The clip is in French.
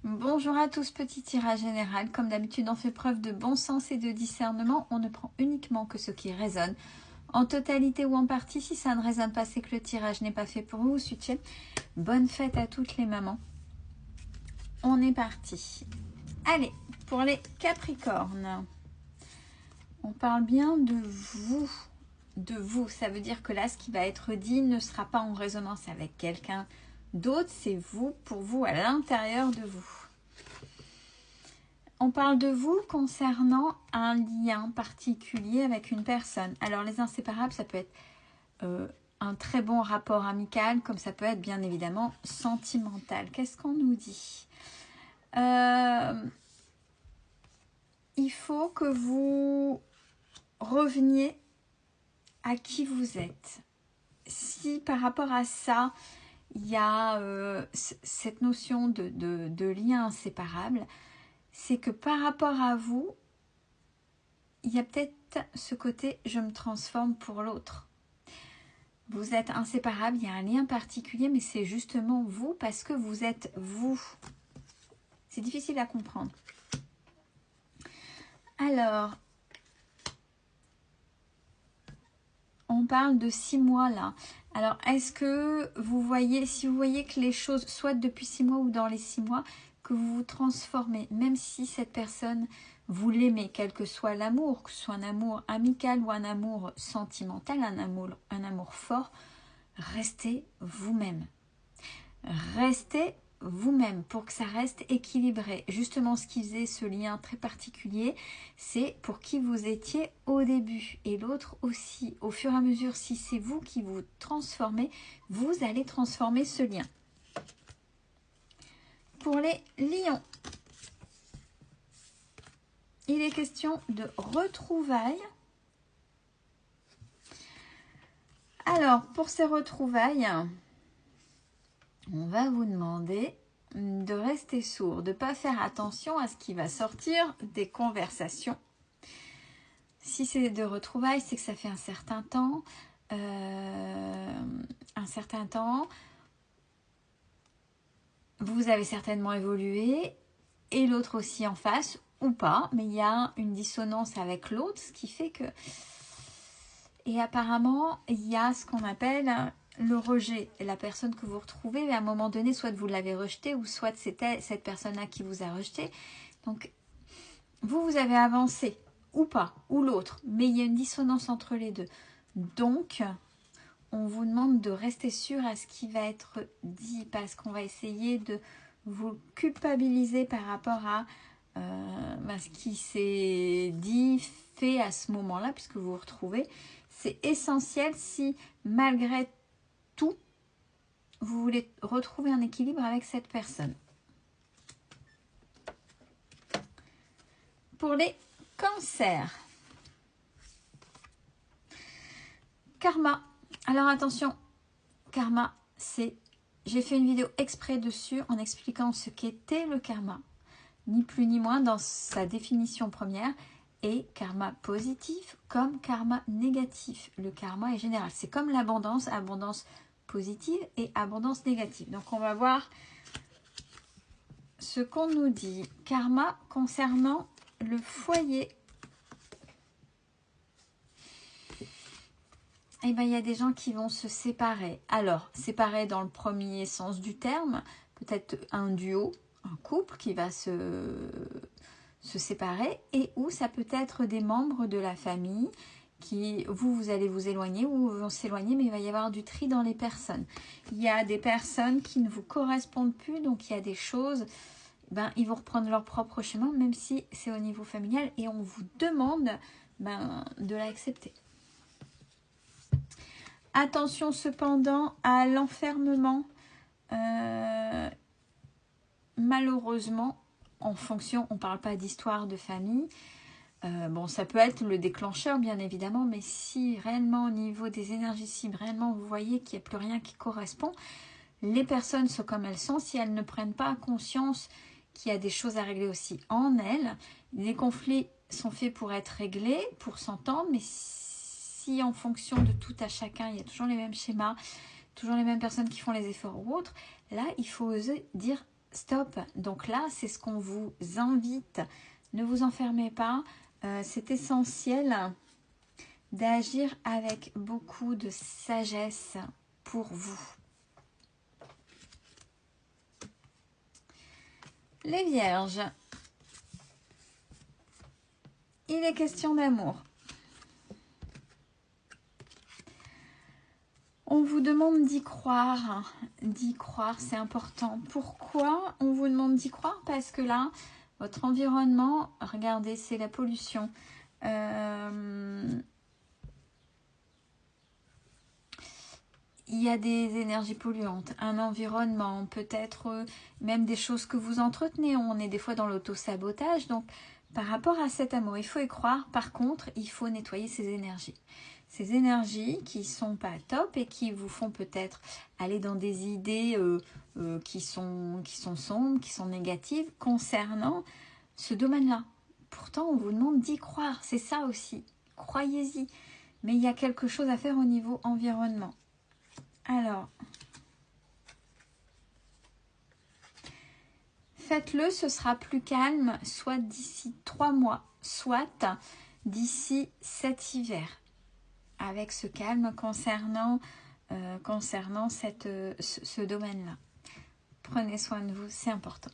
Bonjour à tous, petit tirage général. Comme d'habitude, on fait preuve de bon sens et de discernement. On ne prend uniquement que ce qui résonne. En totalité ou en partie, si ça ne résonne pas, c'est que le tirage n'est pas fait pour vous. Switchez. Bonne fête à toutes les mamans. On est parti. Allez, pour les Capricornes. On parle bien de vous. De vous. Ça veut dire que là, ce qui va être dit ne sera pas en résonance avec quelqu'un d'autre. C'est vous, pour vous, à l'intérieur de vous. On parle de vous concernant un lien particulier avec une personne. Alors, les inséparables, ça peut être un très bon rapport amical, comme ça peut être bien évidemment sentimental. Qu'est-ce qu'on nous dit? Il faut que vous reveniez à qui vous êtes. Si par rapport à ça, il y a cette notion de lien inséparable, c'est que par rapport à vous, il y a peut-être ce côté « je me transforme pour l'autre ». Vous êtes inséparables, il y a un lien particulier, mais c'est justement vous parce que vous êtes vous. C'est difficile à comprendre. Alors, on parle de 6 mois là. Alors, est-ce que vous voyez, si vous voyez que les choses, soit depuis 6 mois ou dans les 6 mois, que vous vous transformez, même si cette personne, vous l'aimez, quel que soit l'amour, que ce soit un amour amical ou un amour sentimental, un amour fort, restez vous-même. Restez vous-même pour que ça reste équilibré. Justement, ce qui faisait ce lien très particulier, c'est pour qui vous étiez au début. Et l'autre aussi. Au fur et à mesure, si c'est vous qui vous transformez, vous allez transformer ce lien. Pour les lions, il est question de retrouvailles. Alors, pour ces retrouvailles, on va vous demander de rester sourd, de ne pas faire attention à ce qui va sortir des conversations. Si c'est de retrouvailles, c'est que ça fait un certain temps. Vous avez certainement évolué et l'autre aussi en face ou pas, mais il y a une dissonance avec l'autre, ce qui fait que... Et apparemment, il y a ce qu'on appelle le rejet. La personne que vous retrouvez, à un moment donné, soit vous l'avez rejetée ou soit c'était cette personne-là qui vous a rejeté. Donc, vous avez avancé ou pas, ou l'autre, mais il y a une dissonance entre les deux. Donc, on vous demande de rester sûr à ce qui va être dit parce qu'on va essayer de vous culpabiliser par rapport à ce qui s'est dit, fait à ce moment-là, puisque vous vous retrouvez. C'est essentiel si, malgré tout, vous voulez retrouver un équilibre avec cette personne. Pour les cancers. Karma. Alors attention, karma, c'est... J'ai fait une vidéo exprès dessus en expliquant ce qu'était le karma. Ni plus ni moins dans sa définition première. Et karma positif comme karma négatif. Le karma est général. C'est comme l'abondance, abondance positive et abondance négative. Donc on va voir ce qu'on nous dit. Karma concernant le foyer. Eh bien, il y a des gens qui vont se séparer. Alors, séparer dans le premier sens du terme, peut-être un duo, un couple qui va se séparer, et ou ça peut être des membres de la famille qui, vous allez vous éloigner ou vont s'éloigner, mais il va y avoir du tri dans les personnes. Il y a des personnes qui ne vous correspondent plus, donc il y a des choses, ils vont reprendre leur propre chemin, même si c'est au niveau familial, et on vous demande de l'accepter. Attention cependant à l'enfermement, malheureusement, en fonction, on ne parle pas d'histoire de famille, bon ça peut être le déclencheur bien évidemment, mais si réellement au niveau des énergies cibles, réellement vous voyez qu'il n'y a plus rien qui correspond, les personnes sont comme elles sont, si elles ne prennent pas conscience qu'il y a des choses à régler aussi en elles, les conflits sont faits pour être réglés, pour s'entendre, mais si en fonction de tout à chacun, il y a toujours les mêmes schémas, toujours les mêmes personnes qui font les efforts ou autres, là, il faut oser dire stop. Donc là, c'est ce qu'on vous invite. Ne vous enfermez pas. C'est essentiel d'agir avec beaucoup de sagesse pour vous. Les Vierges, il est question d'amour. On vous demande d'y croire. D'y croire, c'est important. Pourquoi on vous demande d'y croire? Parce que là, votre environnement, regardez, c'est la pollution. Il y a des énergies polluantes, un environnement, peut-être même des choses que vous entretenez. On est des fois dans l'auto-sabotage. Donc, par rapport à cet amour, il faut y croire. Par contre, il faut nettoyer ces énergies. Ces énergies qui sont pas top et qui vous font peut-être aller dans des idées qui sont sombres, qui sont négatives concernant ce domaine-là. Pourtant, on vous demande d'y croire. C'est ça aussi. Croyez-y. Mais il y a quelque chose à faire au niveau environnement. Alors, faites-le, ce sera plus calme, soit d'ici 3 mois, soit d'ici cet hiver, avec ce calme concernant ce domaine-là. Prenez soin de vous, c'est important.